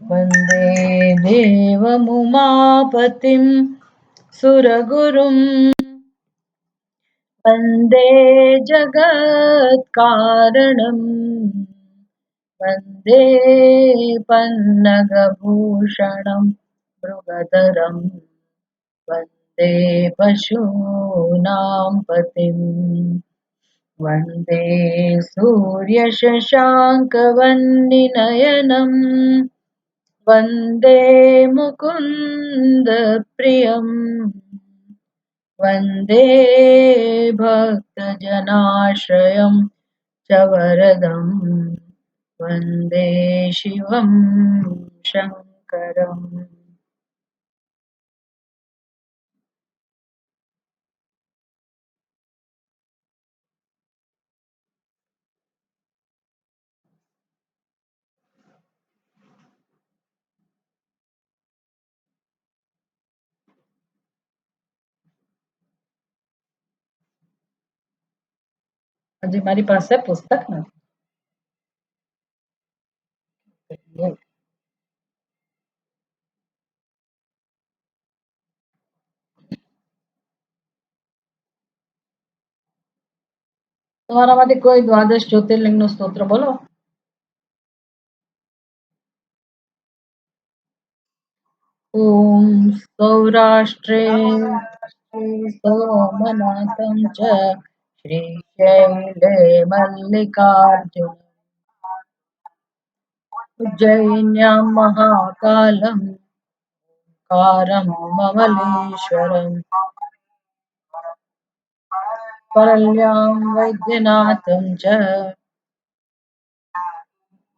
वन्दे देवमुमापतिं सुरगुरुं वन्दे जगत्कारणम् वन्दे पन्नगभूषणं मृगधरम् वन्दे पशूनां पतिम् वन्दे सूर्यशशाङ्कवन्निनयनम् वन्दे मुकुन्दप्रियम् वन्दे भक्तजनाश्रयं च वरदम् वन्दे शिवं शङ्करम्। હજી મારી પાસે પુસ્તક નથી. તમારામાંથી કોઈ દ્વાદશ જ્યોતિર્લિંગનું સ્તોત્ર બોલો. ॐ सौराष्ट्रे सोमनाथं च श्रीशैले मल्लिकार्जुन उज्जयिन्यां महाकालम् ओङ्कारं ममलेश्वरम् परल्यां वैद्यनाथं च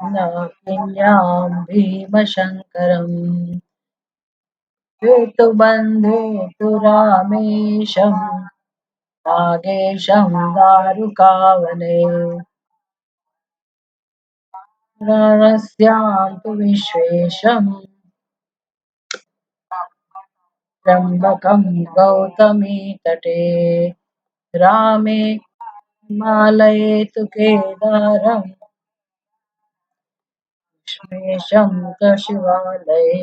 नागिन्यां भीमशङ्करम् हेतुबन्धे तु रामेशं नागेशं दारुकावने रणस्यां तु विश्वेशं त्र्यम्बकं गौतमी तटे रामे हिमालये तु केदारम् विश्वेशं च शिवालये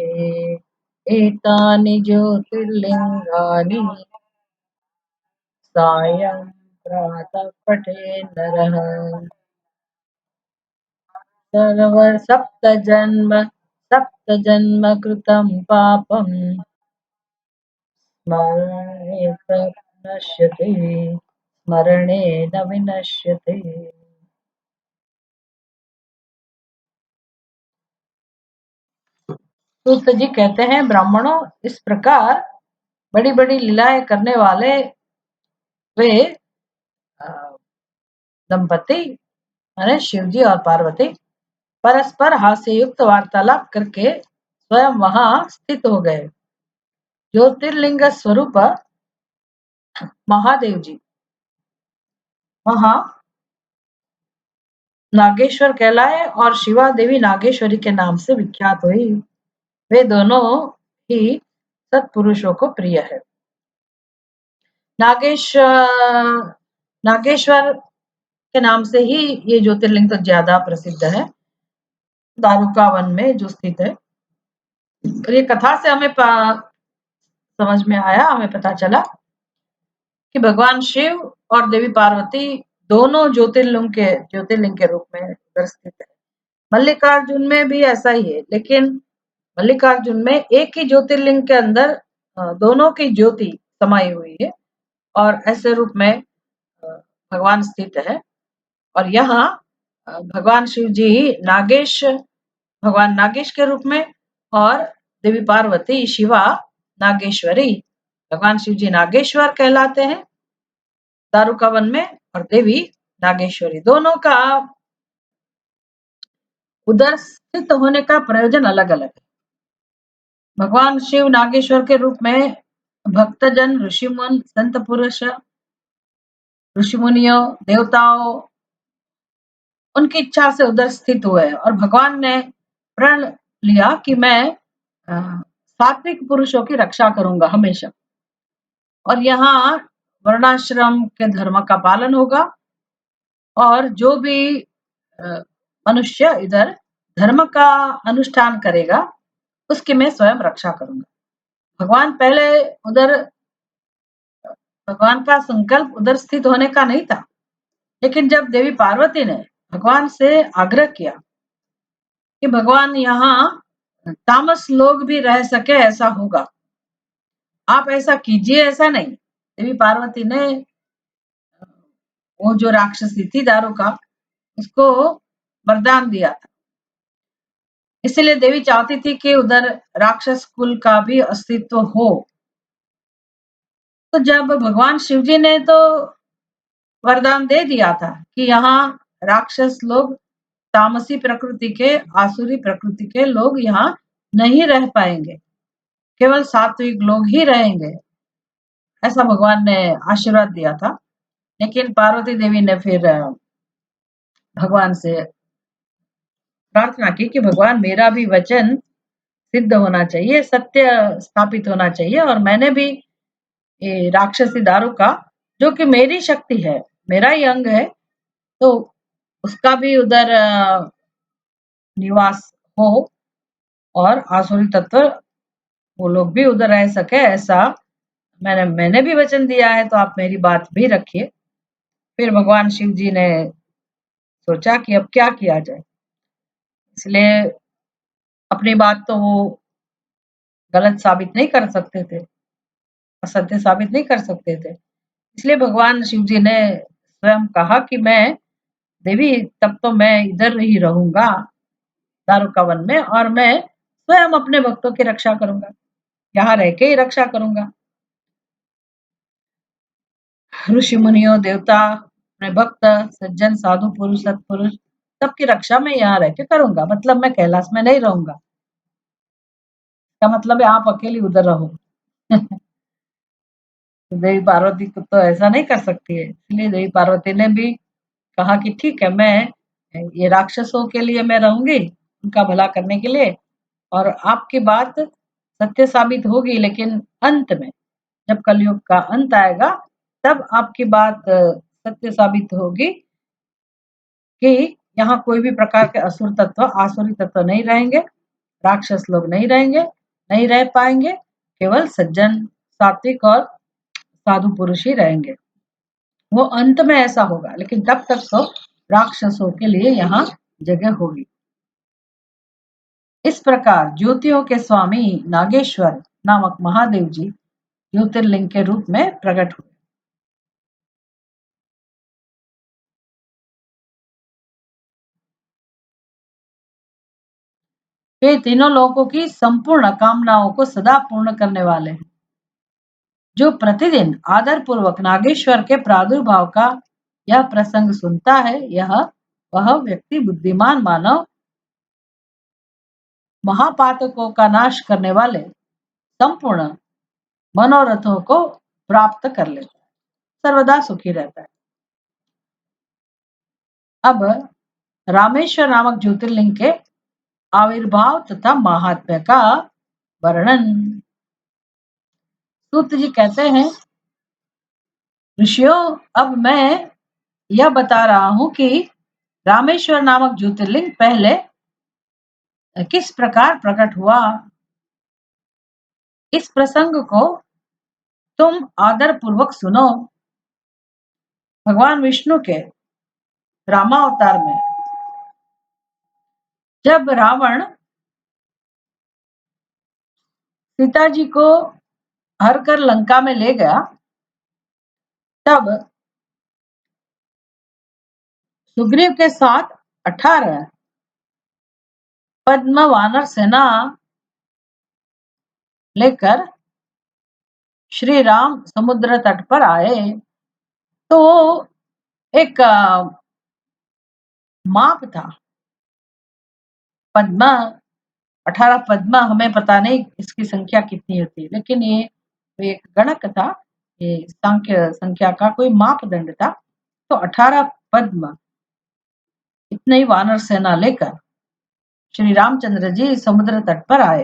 एतानि ज्योतिर्लिङ्गानि सायं प्रातः पठे नरः सप्तजन्म कृतं पापं स्मरणेन विनश्यति। सूत जी कहते हैं, ब्राह्मणों, इस प्रकार बड़ी बड़ी लीलाएं करने वाले वे दंपति माने शिवजी और पार्वती परस्पर हास्य युक्त वार्तालाप करके स्वयं वहां स्थित हो गए। ज्योतिर्लिंग स्वरूप महादेव जी वहां नागेश्वर कहलाए और शिवा देवी नागेश्वरी के नाम से विख्यात हुई। वे दोनों ही सत्पुरुषों को प्रिय है। नागेश्वर के नाम से ही ये ज्योतिर्लिंग तो ज्यादा प्रसिद्ध है, दारुका वन में जो स्थित है। और ये कथा से हमें समझ में आया, हमें पता चला कि भगवान शिव और देवी पार्वती दोनों ज्योतिर्लिंग के रूप में उधर स्थित है। मल्लिकार्जुन में भी ऐसा ही है, लेकिन मल्लिकार्जुन में एक ही ज्योतिर्लिंग के अंदर दोनों की ज्योति समाई हुई है और ऐसे रूप में भगवान स्थित है। और यहाँ भगवान शिव जी भगवान नागेश के रूप में और देवी पार्वती शिवा नागेश्वरी, भगवान शिव जी नागेश्वर कहलाते हैं दारुका वन में और देवी नागेश्वरी। दोनों का उधर स्थित होने का प्रयोजन अलग अलग है। भगवान शिव नागेश्वर के रूप में भक्तजन, ऋषिमुन, संत पुरुष, ऋषि मुनियों, देवताओं उनकी इच्छा से उधर स्थित हुए और भगवान ने प्रण लिया कि मैं सात्विक पुरुषों की रक्षा करूंगा हमेशा और यहाँ वर्णाश्रम के धर्म का पालन होगा और जो भी मनुष्य इधर धर्म का अनुष्ठान करेगा उसकी मैं स्वयं रक्षा करूंगा। भगवान पहले उधर भगवान का संकल्प उधर स्थित होने का नहीं था, लेकिन जब देवी पार्वती ने भगवान से आग्रह किया कि भगवान यहाँ तामस लोग भी रह सके ऐसा होगा, आप ऐसा कीजिए, ऐसा नहीं। देवी पार्वती ने वो जो राक्षसी थी दारुका उसको वरदान दिया था। इसलिए देवी चाहती थी कि उधर राक्षस कुल का भी अस्तित्व हो। तो जब भगवान शिव जी ने तो वरदान दे दिया था कि यहाँ राक्षस लोग, तामसी प्रकृति के, आसुरी प्रकृति के लोग यहाँ नहीं रह पाएंगे, केवल सात्विक लोग ही रहेंगे, ऐसा भगवान ने आशीर्वाद दिया था। लेकिन पार्वती देवी ने फिर भगवान से प्रार्थना की कि भगवान मेरा भी वचन सिद्ध होना चाहिए, सत्य स्थापित होना चाहिए, और मैंने भी ये राक्षसी दारू का, जो कि मेरी शक्ति है, मेरा ही अंग है, तो उसका भी उधर निवास हो और आसुरी तत्व वो लोग भी उधर रह सके, ऐसा मैंने भी वचन दिया है, तो आप मेरी बात भी रखिए। फिर भगवान शिव जी ने सोचा कि अब क्या किया जाए, इसलिए अपनी बात तो वो गलत साबित नहीं कर सकते थे, असत्य साबित नहीं कर सकते थे। इसलिए भगवान शिव जी ने स्वयं कहा कि मैं देवी, तब तो मैं इधर ही रहूंगा दारुका वन में, और मैं स्वयं अपने भक्तों की रक्षा करूंगा, यहाँ रह के ही रक्षा करूंगा। ऋषि मुनियों, देवता, अपने भक्त, सज्जन, साधु, पुरुष, सत्पुरुष, सबकी रक्षा मैं यहाँ रह के करूंगा। मतलब मैं कैलाश में नहीं रहूंगा, का मतलब है आप अकेली उधर रहो। तो देवी पार्वती को तो ऐसा नहीं कर सकती है, इसलिए देवी पार्वती ने भी कहा कि ठीक है, मैं ये राक्षसों के लिए मैं रहूंगी, उनका भला करने के लिए, और आपकी बात सत्य साबित होगी, लेकिन अंत में जब कलयुग का अंत आएगा तब आपकी बात सत्य साबित होगी कि यहाँ कोई भी प्रकार के असुर तत्व, आसुरी तत्व नहीं रहेंगे, राक्षस लोग नहीं रहेंगे, नहीं रह पाएंगे, केवल सज्जन, सात्विक और साधु पुरुष ही रहेंगे। वो अंत में ऐसा होगा, लेकिन तब तक तो राक्षसों के लिए यहाँ जगह होगी। इस प्रकार ज्योतियों के स्वामी नागेश्वर नामक महादेव जी ज्योतिर्लिंग के रूप में प्रकट हुए। ये तीनों लोगों की संपूर्ण कामनाओं को सदा पूर्ण करने वाले हैं। जो प्रतिदिन आदर पूर्वक नागेश्वर के प्रादुर्भाव का यह प्रसंग सुनता है, वह व्यक्ति बुद्धिमान मानव महापातकों का नाश करने वाले संपूर्ण मनोरथों को प्राप्त कर लेता है, सर्वदा सुखी रहता है। अब रामेश्वर नामक ज्योतिर्लिंग के आविर्भाव तथा महात्म्य का वर्णन। सूत जी कहते हैं, ऋषियों, अब मैं यह बता रहा हूं कि रामेश्वर नामक ज्योतिर्लिंग पहले किस प्रकार प्रकट हुआ। इस प्रसंग को तुम आदर पूर्वक सुनो। भगवान विष्णु के रामावतार में जब रावण सीता जी को हर कर लंका में ले गया, तब सुग्रीव के साथ 18 पद्म वानर सेना लेकर श्री राम समुद्र तट पर आए। तो एक माप था, पद्म 18 पद्म, हमें पता नहीं इसकी संख्या कितनी होती, लेकिन ये एक गणक था, ये सांख्य संख्या का कोई मापदंड था। तो 18 पद्म, इतने ही वानर सेना लेकर श्री रामचंद्र जी समुद्र तट पर आए।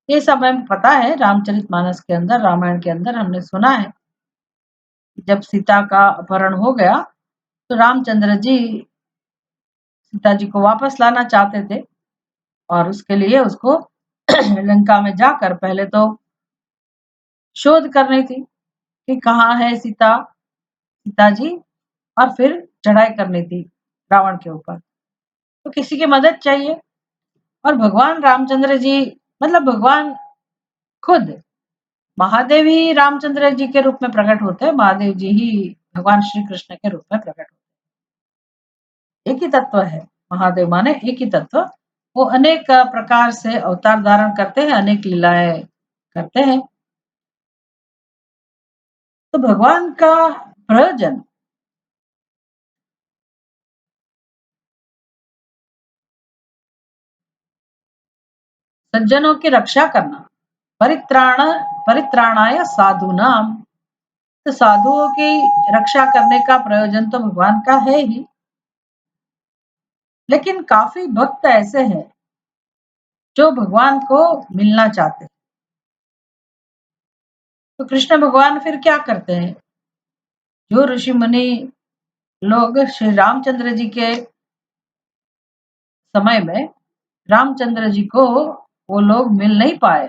ये सब हमें पता है, रामचरितमानस के अंदर, रामायण के अंदर हमने सुना है। जब सीता का अपहरण हो गया तो रामचंद्र जी सीता जी को वापस लाना चाहते थे, और उसके लिए उसको लंका में जाकर पहले तो शोध करनी थी कि कहाँ है सीता सीता जी, और फिर चढ़ाई करनी थी रावण के ऊपर। तो किसी की मदद चाहिए, और भगवान रामचंद्र जी, मतलब भगवान खुद, महादेव ही रामचंद्र जी के रूप में प्रकट होते हैं, महादेव जी ही भगवान श्री कृष्ण के रूप में प्रकट होते हैं। एक ही तत्व है, महादेव माने एक ही तत्व। वो अनेक प्रकार से अवतार धारण करते हैं, अनेक लीलाएं करते हैं। तो भगवान का प्रयोजन सज्जनों की रक्षा करना, परित्राण परित्राणाय साधूनाम। तो साधुओं की रक्षा करने का प्रयोजन तो भगवान का है ही, लेकिन काफी भक्त ऐसे हैं जो भगवान को मिलना चाहते हैं। तो कृष्ण भगवान फिर क्या करते हैं? जो ऋषि मुनि लोग श्री रामचंद्र जी के समय में रामचंद्र जी को वो लोग मिल नहीं पाए,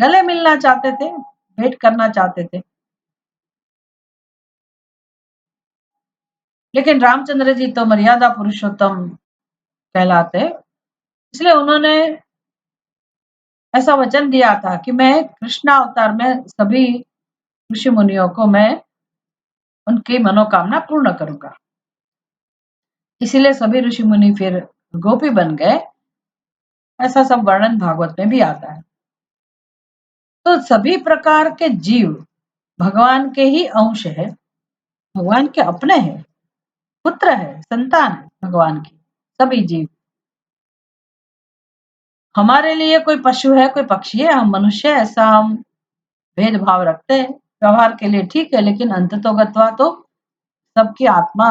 गले मिलना चाहते थे, भेंट करना चाहते थे, लेकिन रामचंद्र जी तो मर्यादा पुरुषोत्तम कहलाते, इसलिए उन्होंने ऐसा वचन दिया था कि मैं कृष्ण अवतार में सभी ऋषि मुनियों को मैं उनकी मनोकामना पूर्ण करूंगा। इसीलिए सभी ऋषि मुनि फिर गोपी बन गए, ऐसा सब वर्णन भागवत में भी आता है। तो सभी प्रकार के जीव भगवान के ही अंश है, भगवान के अपने हैं, पुत्र है, संतान है भगवान की, सभी जीव। हमारे लिए कोई पशु है, कोई पक्षी है, हम मनुष्य है, ऐसा हम भेदभाव रखते हैं। व्यवहार के लिए ठीक है, लेकिन अंततोगत्वा तो सबकी आत्मा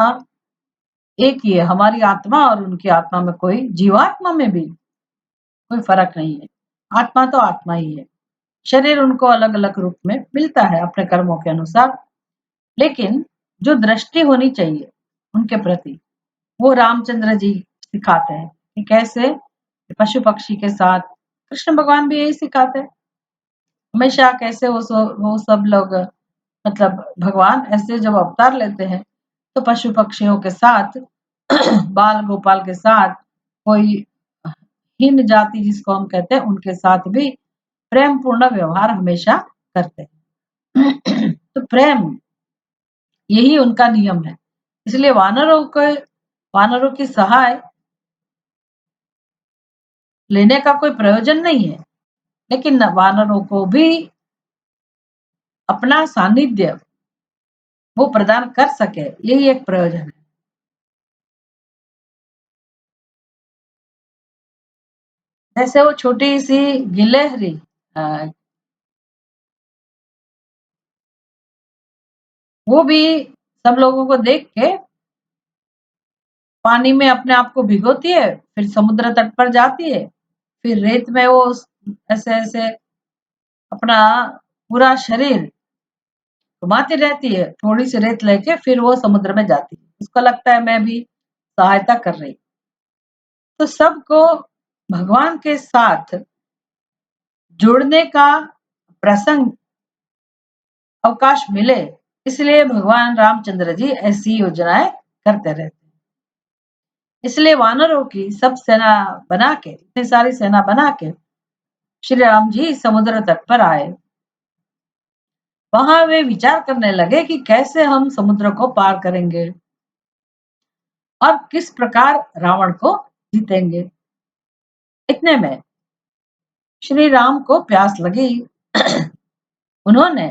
एक ही है। हमारी आत्मा और उनकी आत्मा में कोई, जीवात्मा में भी कोई फर्क नहीं है। आत्मा तो आत्मा ही है। शरीर उनको अलग अलग रूप में मिलता है अपने कर्मों के अनुसार, लेकिन जो दृष्टि होनी चाहिए उनके प्रति, वो रामचंद्र जी सिखाते हैं कि कैसे पशु पक्षी के साथ। कृष्ण भगवान भी यही सिखाते हैं हमेशा, कैसे वो सब लोग, मतलब भगवान ऐसे जब अवतार लेते हैं तो पशु पक्षियों के साथ बाल गोपाल के साथ, कोई हीन जाति जिसको हम कहते हैं उनके साथ भी प्रेम पूर्ण व्यवहार हमेशा करते हैं। तो प्रेम यही उनका नियम है। इसलिए वानरों की सहाय लेने का कोई प्रयोजन नहीं है, लेकिन वानरों को भी अपना सानिध्य वो प्रदान कर सके, यही एक प्रयोजन है। जैसे वो छोटी सी गिलहरी, वो भी सब लोगों को देख के पानी में अपने आप को भिगोती है, फिर समुद्र तट पर जाती है, फिर रेत में वो ऐसे ऐसे अपना पूरा शरीर घुमाती रहती है, थोड़ी सी रेत लेके फिर वो समुद्र में जाती है। उसको लगता है मैं भी सहायता कर रही। तो सबको भगवान के साथ जुड़ने का प्रसंग, अवकाश मिले, इसलिए भगवान रामचंद्र जी ऐसी योजनाएं करते रहते हैं। इसलिए वानरों की सब सेना बना के, इतनी सारी सेना बना के श्री राम जी समुद्र तट पर आए। वहां वे विचार करने लगे कि कैसे हम समुद्र को पार करेंगे और किस प्रकार रावण को जीतेंगे। इतने में श्री राम को प्यास लगी। उन्होंने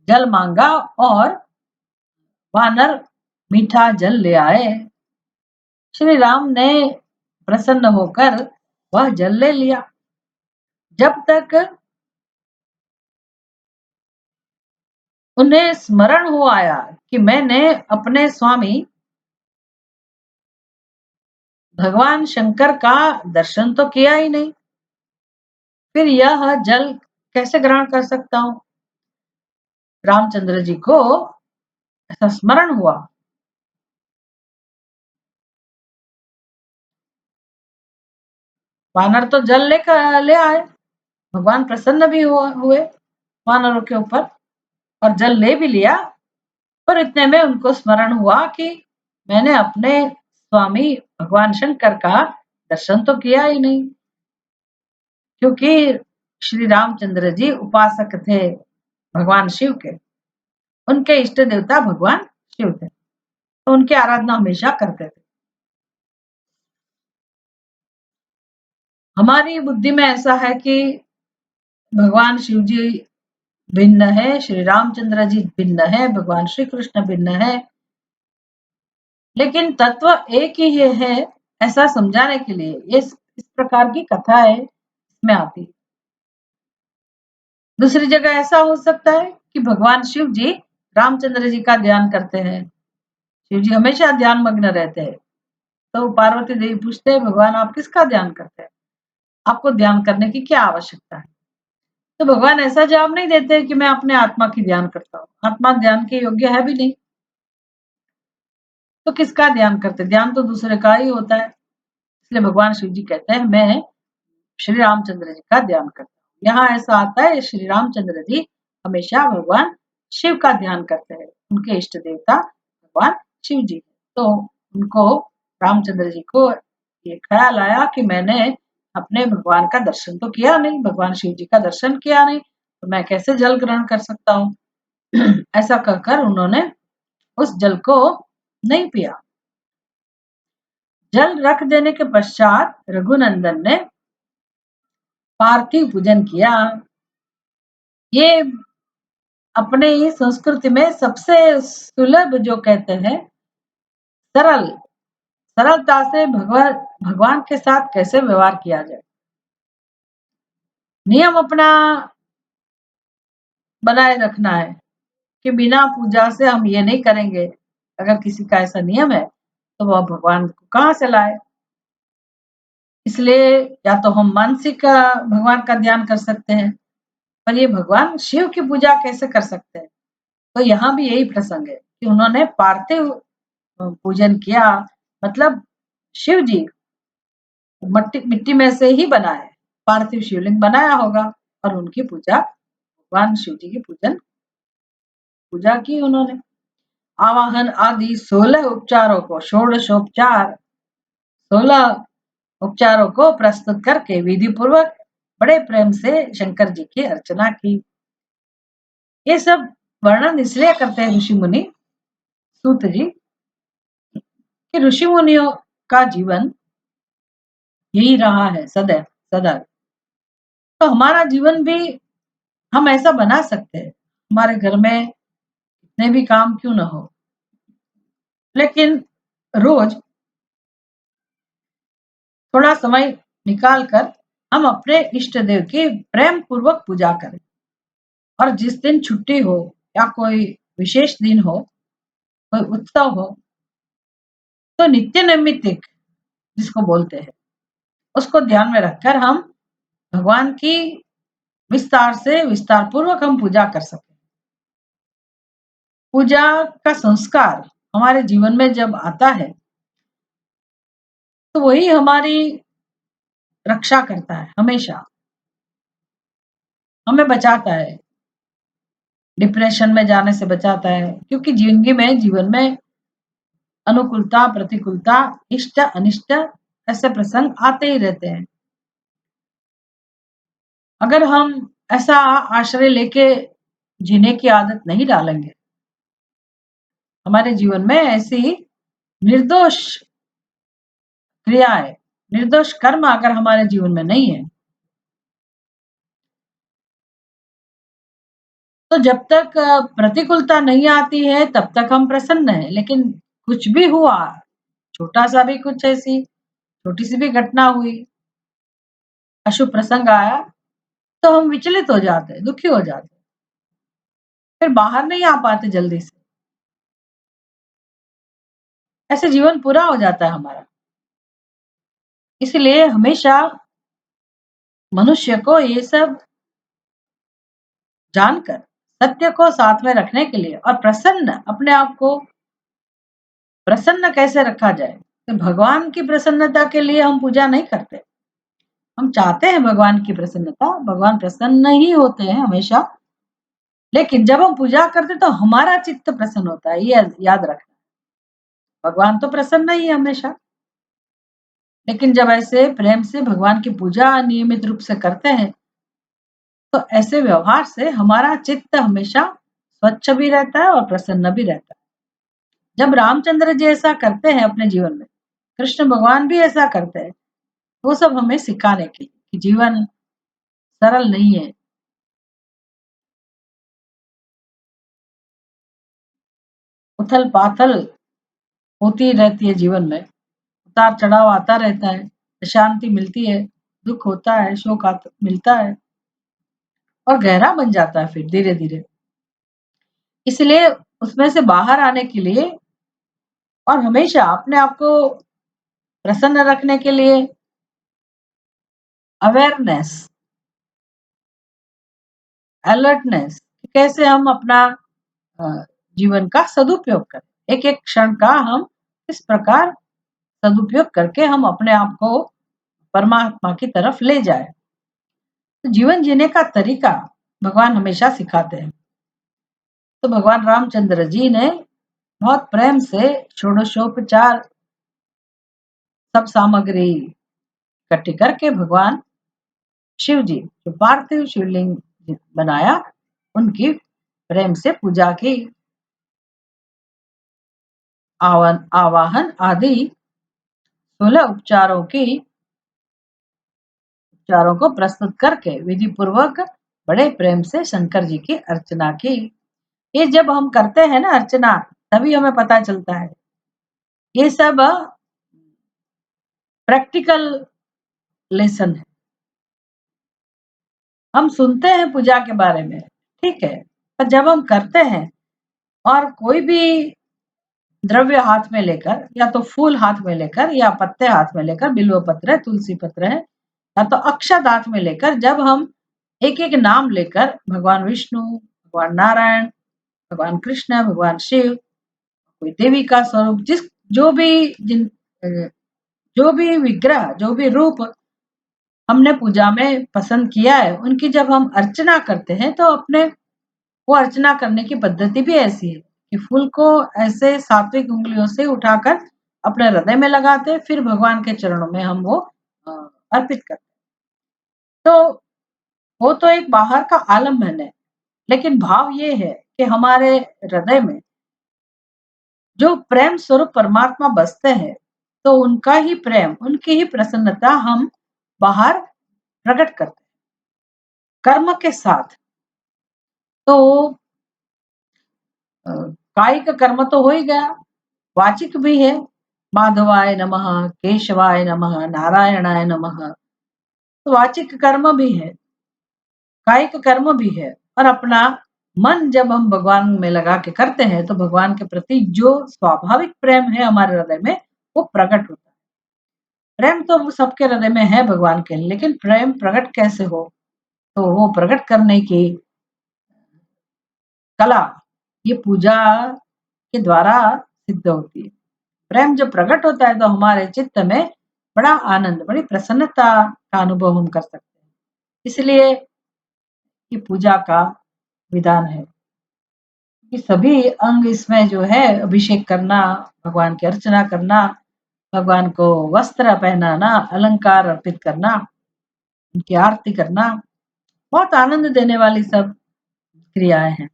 जल मांगा और वानर मीठा जल ले आए। श्री राम ने प्रसन्न होकर वह जल ले लिया। जब तक उन्हें स्मरण हो आया कि मैंने अपने स्वामी भगवान शंकर का दर्शन तो किया ही नहीं, फिर यह जल कैसे ग्रहण कर सकता हूं। रामचंद्र जी को ऐसा स्मरण हुआ। वानर तो जल ले आए, भगवान प्रसन्न भी हुए वानरों के ऊपर और जल ले भी लिया। पर इतने में उनको स्मरण हुआ कि मैंने अपने स्वामी भगवान शंकर का दर्शन तो किया ही नहीं, क्योंकि श्री रामचंद्र जी उपासक थे भगवान शिव के, उनके इष्ट देवता भगवान शिव थे, तो उनकी आराधना हमेशा करते थे। हमारी बुद्धि में ऐसा है कि भगवान शिव जी भिन्न है, श्री रामचंद्र जी भिन्न है, भगवान श्री कृष्ण भिन्न है, लेकिन तत्व एक ही है, ऐसा समझाने के लिए ये इस प्रकार की कथा है इसमें आती। दूसरी जगह ऐसा हो सकता है कि भगवान शिव जी रामचंद्र जी का ध्यान करते हैं, शिव जी हमेशा ध्यान मग्न रहते हैं, तो पार्वती देवी पूछते हैं भगवान आप किसका ध्यान करते हैं, आपको ध्यान करने की क्या आवश्यकता है? तो भगवान ऐसा जवाब नहीं देते कि मैं अपने आत्मा की ध्यान करता हूँ, आत्मा ध्यान के योग्य है भी नहीं, तो किसका ध्यान करते? ध्यान तो दूसरे का ही होता है। इसलिए भगवान शिव जी कहते हैं मैं श्री रामचंद्र जी का ध्यान करता हूँ। यहाँ ऐसा आता है श्री रामचंद्र जी हमेशा भगवान शिव का ध्यान करते हैं, उनके इष्ट देवता भगवान शिव जी। तो उनको रामचंद्र जी को ये ख्याल आया कि मैंने अपने भगवान का दर्शन तो किया नहीं, भगवान शिव जी का दर्शन किया नहीं, तो मैं कैसे जल ग्रहण कर सकता हूँ? ऐसा कहकर उन्होंने उस जल को नहीं पिया। जल रख देने के पश्चात रघुनंदन ने पार्थिव पूजन किया। ये अपने ही संस्कृति में सबसे सुलभ जो कहते हैं सरल, सरलता से भगवान के साथ कैसे व्यवहार किया जाए, नियम अपना बनाए रखना है कि बिना पूजा से हम ये नहीं करेंगे। अगर किसी का ऐसा नियम है तो वह भगवान को कहाँ से लाए? इसलिए या तो हम मानसिक भगवान का ध्यान कर सकते हैं, पर ये भगवान शिव की पूजा कैसे कर सकते हैं? तो यहाँ भी यही प्रसंग है कि उन्होंने पार्थिव पूजन किया, मतलब शिव जी मिट्टी में से ही बना है, पार्थिव शिवलिंग बनाया होगा और उनकी पूजा, भगवान शिव जी की पूजा की उन्होंने। आवाहन आदि 16 उपचारों को, षोडशोपचार 16 उपचारों को प्रस्तुत करके विधि पूर्वक बड़े प्रेम से शंकर जी की अर्चना की। ये सब वर्णन इसलिए करते हैं ऋषि मुनि, सूत जी, कि ऋषि मुनियों का जीवन यही रहा है सदैव सदा। तो हमारा जीवन भी हम ऐसा बना सकते हैं, हमारे घर में इतने भी काम क्यों ना हो, लेकिन रोज थोड़ा समय निकाल कर हम अपने इष्ट देव की प्रेम पूर्वक पूजा करें। और जिस दिन छुट्टी हो या कोई विशेष दिन हो, कोई उत्सव हो, तो नित्य नैमित्तिक जिसको बोलते हैं, उसको ध्यान में रखकर हम भगवान की विस्तार से विस्तार पूर्वक हम पूजा कर सकें। पूजा का संस्कार हमारे जीवन में जब आता है तो वही हमारी रक्षा करता है, हमेशा हमें बचाता है, डिप्रेशन में जाने से बचाता है, क्योंकि जीवन में अनुकूलता प्रतिकूलता, इष्ट अनिष्ट ऐसे प्रसंग आते ही रहते हैं। अगर हम ऐसा आश्रय लेके जीने की आदत नहीं डालेंगे, हमारे जीवन में ऐसी निर्दोष क्रियाएं, निर्दोष कर्म अगर हमारे जीवन में नहीं है, तो जब तक प्रतिकूलता नहीं आती है तब तक हम प्रसन्न हैं। लेकिन कुछ भी हुआ, छोटा सा भी कुछ ऐसी छोटी सी भी घटना हुई, अशुभ प्रसंग आया, तो हम विचलित हो जाते हैं, दुखी हो जाते हैं, फिर बाहर नहीं आ पाते जल्दी से, ऐसे जीवन पूरा हो जाता है हमारा। इसलिए हमेशा मनुष्य को ये सब जानकर सत्य को साथ में रखने के लिए और प्रसन्न, अपने आप को प्रसन्न कैसे रखा जाए, तो भगवान की प्रसन्नता के लिए हम पूजा नहीं करते, हम चाहते हैं भगवान की प्रसन्नता, भगवान प्रसन्न ही होते हैं हमेशा, लेकिन जब हम पूजा करते तो हमारा चित्त प्रसन्न होता है, ये याद रखना। भगवान तो प्रसन्न ही है हमेशा, लेकिन जब ऐसे प्रेम से भगवान की पूजा नियमित रूप से करते हैं, तो ऐसे व्यवहार से हमारा चित्त हमेशा स्वच्छ भी रहता है और प्रसन्न भी रहता है। जब रामचंद्र जी ऐसा करते हैं अपने जीवन में, कृष्ण भगवान भी ऐसा करते हैं, वो सब हमें सिखाने के लिए कि जीवन सरल नहीं है। उथल पाथल होती रहती है जीवन में, उतार चढ़ाव आता रहता है, शांति मिलती है, दुख होता है, शोक मिलता है और गहरा बन जाता है फिर धीरे धीरे। इसलिए उसमें से बाहर आने के लिए और हमेशा अपने आप को प्रसन्न रखने के लिए अवेयरनेस, अलर्टनेस, कैसे हम अपना जीवन का सदुपयोग करें, एक एक क्षण का हम इस प्रकार सदुपयोग करके हम अपने आप को परमात्मा की तरफ ले जाए। तो जीवन जीने का तरीका भगवान हमेशा सिखाते हैं। तो भगवान रामचंद्र जी ने बहुत प्रेम से षोडशोपचार सब सामग्री इकट्ठी करके भगवान शिव जी जो पार्थिव शिवलिंग बनाया, उनकी प्रेम से पूजा की, आवाहन आदि 16 उपचारों को प्रस्तुत करके विधि पूर्वक बड़े प्रेम से शंकर जी की अर्चना की। ये जब हम करते हैं ना अर्चना, तभी हमें पता चलता है। ये सब प्रैक्टिकल लेसन है। हम सुनते हैं पूजा के बारे में, ठीक है, पर जब हम करते हैं और कोई भी द्रव्य हाथ में लेकर, या तो फूल हाथ में लेकर, या पत्ते हाथ में लेकर, बिल्व पत्र है, तुलसी पत्र है, या तो अक्षत हाथ में लेकर, जब हम एक एक नाम लेकर भगवान विष्णु, भगवान नारायण, भगवान कृष्ण, भगवान शिव, कोई देवी का स्वरूप, जो भी विग्रह, जो भी रूप हमने पूजा में पसंद किया है, उनकी जब हम अर्चना करते हैं तो अपने वो अर्चना करने की पद्धति भी ऐसी है कि फूल को ऐसे सात्विक उंगलियों से उठाकर अपने हृदय में लगाते, फिर भगवान के चरणों में हम वो अर्पित करते। तो वो तो एक बाहर का आलम्बन है, लेकिन भाव ये है कि हमारे हृदय में जो प्रेम स्वरूप परमात्मा बसते हैं, तो उनका ही प्रेम, उनकी ही प्रसन्नता हम बाहर प्रकट करते हैं कर्म के साथ। तो कायिक कर्म तो हो ही गया, वाचिक भी है, माधवाय नमः, केशवाय नमः, नारायणाय नमः, तो वाचिक कर्म भी है, कायिक कर्म भी है, और अपना मन जब हम भगवान में लगा के करते हैं, तो भगवान के प्रति जो स्वाभाविक प्रेम है हमारे हृदय में, वो प्रकट होता है। प्रेम तो सबके हृदय में है भगवान के, लेकिन प्रेम प्रकट कैसे हो, तो वो प्रकट करने की कला ये पूजा के द्वारा सिद्ध होती है। प्रेम जब प्रकट होता है तो हमारे चित्त में बड़ा आनंद, बड़ी प्रसन्नता का अनुभव हम कर सकते हैं। इसलिए ये पूजा का विधान है कि सभी अंग इसमें जो है, अभिषेक करना, भगवान की अर्चना करना, भगवान को वस्त्र पहनाना, अलंकार अर्पित करना, उनकी आरती करना, बहुत आनंद देने वाली सब क्रियाएं हैं।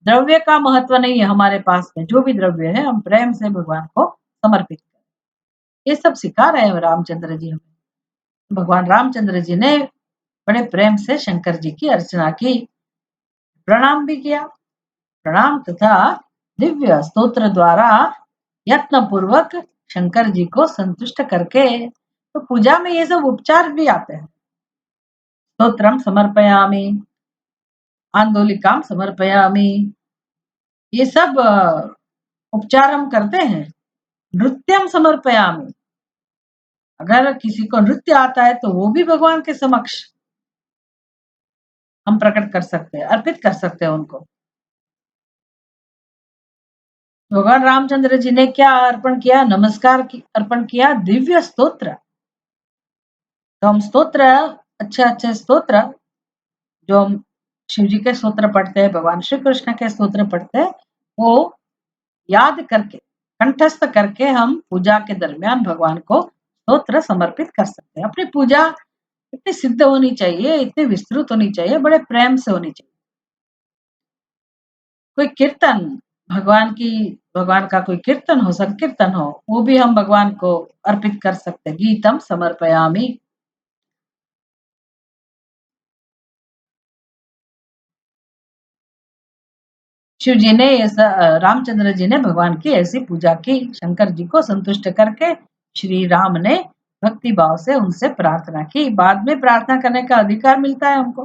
द्रव्य का महत्व नहीं है हमारे पास में, जो भी द्रव्य है हम प्रेम से भगवान को समर्पित करें, ये सब सिखा रहे हैं रामचंद्र जी हमें। भगवान रामचंद्र जी ने बड़े प्रेम से शंकर जी की अर्चना की, प्रणाम भी किया, प्रणाम तथा दिव्य स्तोत्र द्वारा यत्न पूर्वक शंकर जी को संतुष्ट करके, तो पूजा में ये सब उपचार भी आते हैं। स्तोत्रम समर्पयामि, आंदोलिकाम समर्पयामि, ये सब उपचार हम करते हैं। नृत्यम समर्पयामि, अगर किसी को नृत्य आता है तो वो भी भगवान के समक्ष हम प्रकट कर सकते हैं, अर्पित कर सकते हैं उनको। भगवान रामचंद्र जी ने क्या अर्पण किया, नमस्कार अर्पण किया, दिव्य स्तोत्र, तो हम स्तोत्र, अच्छे स्तोत्र जो हम शिव जी के स्तोत्र पढ़ते हैं, भगवान श्री कृष्ण के स्तोत्र पढ़ते हैं, वो याद करके, कंठस्थ करके हम पूजा के दरमियान भगवान को स्तोत्र समर्पित कर सकते हैं। अपनी पूजा इतनी सिद्ध होनी चाहिए, इतनी विस्तृत होनी चाहिए, बड़े प्रेम से होनी चाहिए। कोई कीर्तन, भगवान का कोई कीर्तन हो, संकीर्तन हो, वो भी हम भगवान को अर्पित कर सकते हैं। गीतम समर्पयामि। शिव जी ने ऐसा, रामचंद्र जी ने भगवान की ऐसी पूजा की, शंकर जी को संतुष्ट करके श्री राम ने भक्ति भाव से उनसे प्रार्थना की। बाद में प्रार्थना करने का अधिकार मिलता है हमको,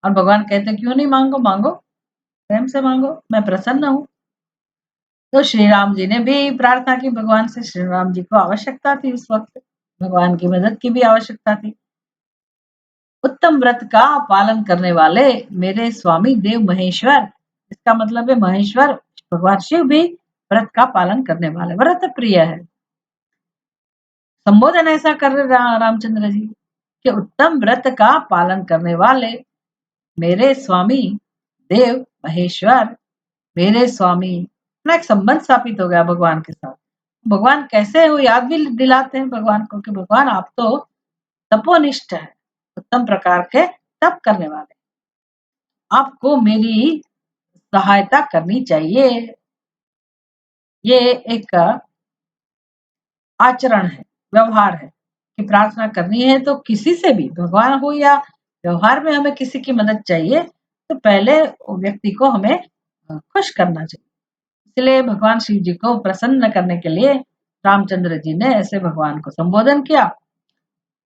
और भगवान कहते क्यों नहीं, मांगो मांगो, प्रेम से मांगो, मैं प्रसन्न हूँ। तो श्री राम जी ने भी प्रार्थना की भगवान से। श्री राम जी को आवश्यकता थी उस वक्त, भगवान की मदद की भी आवश्यकता थी। उत्तम व्रत का पालन करने वाले मेरे स्वामी देव महेश्वर, इसका मतलब है महेश्वर भगवान शिव भी व्रत का पालन करने वाले, व्रत प्रिय है। संबोधन ऐसा कर रहे रामचंद्र जी कि उत्तम व्रत का पालन करने वाले मेरे स्वामी देव महेश्वर, मेरे स्वामी, अपना एक संबंध स्थापित हो गया भगवान के साथ। भगवान कैसे, वो याद भी दिलाते हैं भगवान को कि भगवान आप तो तपोनिष्ठ है, उत्तम प्रकार के तप करने वाले, आपको मेरी सहायता करनी चाहिए। ये एक आचरण है, व्यवहार है कि प्रार्थना करनी है तो किसी से भी, भगवान हो या व्यवहार में हमें किसी की मदद चाहिए, तो पहले व्यक्ति को हमें खुश करना चाहिए। इसलिए भगवान शिव जी को प्रसन्न करने के लिए रामचंद्र जी ने ऐसे भगवान को संबोधन किया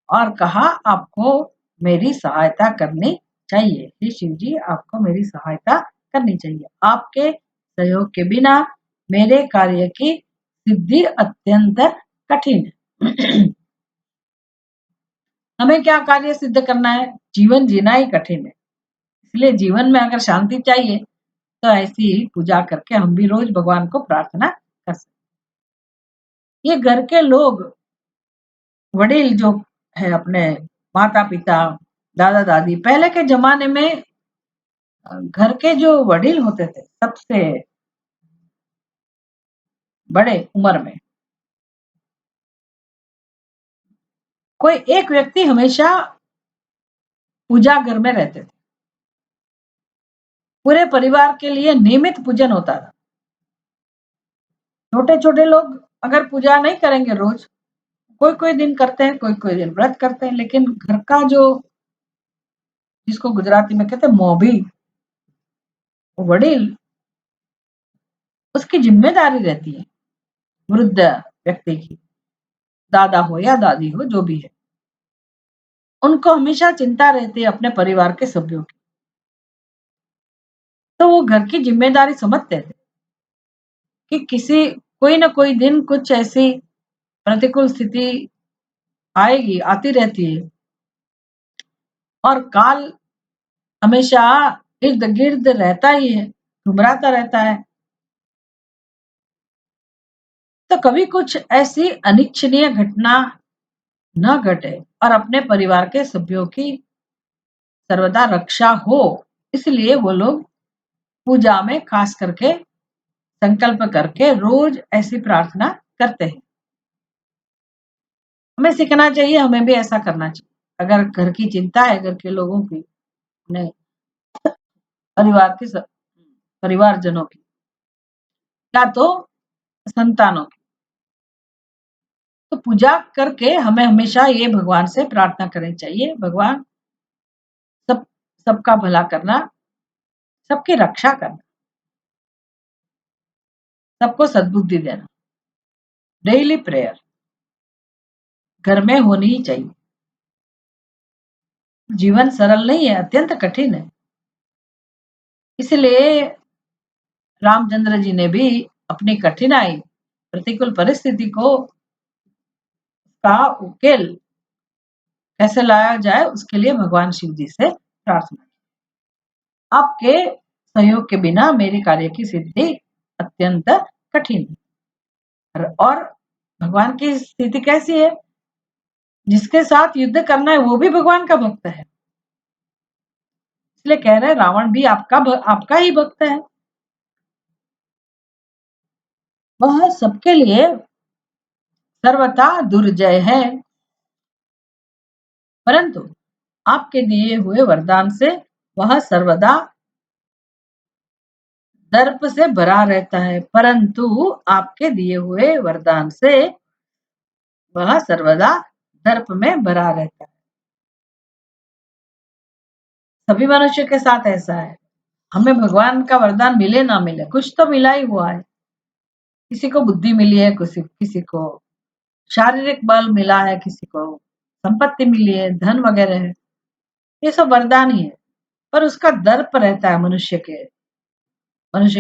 और कहा आपको मेरी सहायता करनी चाहिए। हे शिव जी, आपको मेरी सहायता करनी चाहिए, आपके सहयोग के बिना मेरे कार्य की सिद्धि अत्यंत कठिन है। हमें क्या कार्य सिद्ध करना है, जीवन जीना ही कठिन है। इसलिए जीवन में अगर शांति चाहिए तो ऐसी पूजा करके हम भी रोज भगवान को प्रार्थना कर सकते। ये घर के लोग, वडील जो है, अपने माता पिता, दादा दादी, पहले के जमाने में घर के जो वडील होते थे सबसे बड़े उम्र में, कोई एक व्यक्ति हमेशा पूजा घर में रहते थे। पूरे परिवार के लिए नियमित पूजन होता था। छोटे छोटे लोग अगर पूजा नहीं करेंगे रोज, कोई कोई दिन करते हैं, कोई कोई दिन व्रत करते हैं, लेकिन घर का जो, जिसको गुजराती में कहते हैं मोभी, वडील, उसकी जिम्मेदारी रहती है वृद्ध व्यक्ति की, दादा हो या दादी हो, जो भी है, उनको हमेशा चिंता रहती है अपने परिवार के सभ्यों की। तो वो घर की जिम्मेदारी समझते थे कि किसी, कोई ना कोई दिन कुछ ऐसी प्रतिकूल स्थिति आएगी, आती रहती है, और काल हमेशा इर्द गिर्द रहता ही है, घुमराता रहता है। तो कभी कुछ ऐसी अनिच्छनीय घटना न घटे और अपने परिवार के सभ्यों की सर्वदा रक्षा हो, इसलिए वो लोग पूजा में खास करके संकल्प करके रोज ऐसी प्रार्थना करते हैं। हमें सीखना चाहिए, हमें भी ऐसा करना चाहिए। अगर घर की चिंता है, घर के लोगों की, अपने परिवार की, परिवारजनों की, या तो संतानों की, तो पूजा करके हमें हमेशा ये भगवान से प्रार्थना करनी चाहिए, भगवान सब सबका भला करना, सबकी रक्षा करना, सबको सद्बुद्धि देना। डेली प्रेयर घर में होनी ही चाहिए। जीवन सरल नहीं है, अत्यंत कठिन है। इसलिए रामचंद्र जी ने भी अपनी कठिनाई, प्रतिकूल परिस्थिति को, का उकेल कैसे लाया जाए, उसके लिए भगवान शिव जी से प्रार्थना। आपके सहयोग के बिना मेरे कार्य की सिद्धि अत्यंत कठिन है। और भगवान की स्थिति कैसी है, जिसके साथ युद्ध करना है वो भी भगवान का भक्त है। इसलिए कह रहे हैं रावण भी आपका ही भक्त है। वह सबके लिए सर्वथा दुर्जय है, परंतु आपके दिए हुए वरदान से वह सर्वदा दर्प से भरा रहता है। परंतु आपके दिए हुए वरदान से वह सर्वदा दर्प में भरा रहता है। सभी मनुष्य के साथ ऐसा है। हमें भगवान का वरदान मिले ना मिले, कुछ तो मिला ही हुआ है। किसी को बुद्धि मिली है, किसी को शारीरिक बल मिला है, किसी को संपत्ति मिली है, धन वगैरह है, ये सब वरदान ही है। पर उसका दर्प रहता है मनुष्य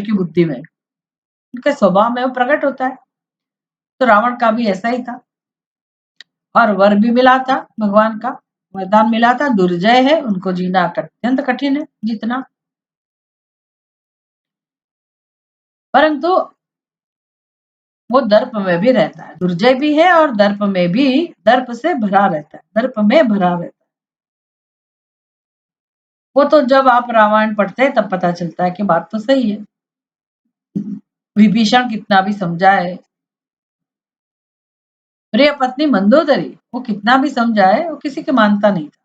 की बुद्धि में, उनके स्वभाव में वो प्रकट होता है। तो रावण का भी ऐसा ही था, और वर भी मिला था, भगवान का वरदान मिला था। दुर्जय है, उनको जीना अत्यंत कठिन है, जितना। परंतु वो दर्प में भी रहता है, दुर्जय भी है और दर्प में भी, दर्प से भरा रहता है, दर्प में भरा रहता है। वो तो जब आप रामायण पढ़ते हैं तब पता चलता है कि बात तो सही है। विभीषण कितना भी समझाए, प्रिय पत्नी मंदोदरी वो कितना भी समझाए, वो किसी के मानता नहीं था।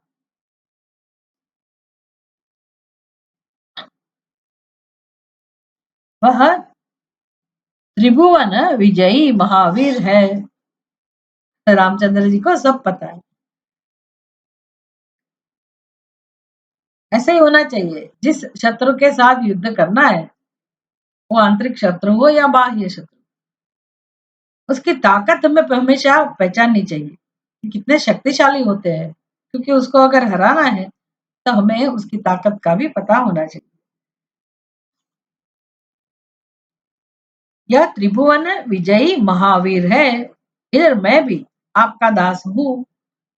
वह त्रिभुवन विजयी महावीर है। रामचंद्र जी को सब पता है। ऐसे ही होना चाहिए। जिस शत्रु के साथ युद्ध करना है, वो आंतरिक शत्रु हो या बाह्य शत्रु, उसकी ताकत हमें हमेशा पहचाननी चाहिए कि कितने शक्तिशाली होते हैं। क्योंकि उसको अगर हराना है तो हमें उसकी ताकत का भी पता होना चाहिए। यह त्रिभुवन विजयी महावीर है। इधर मैं भी आपका दास हूँ।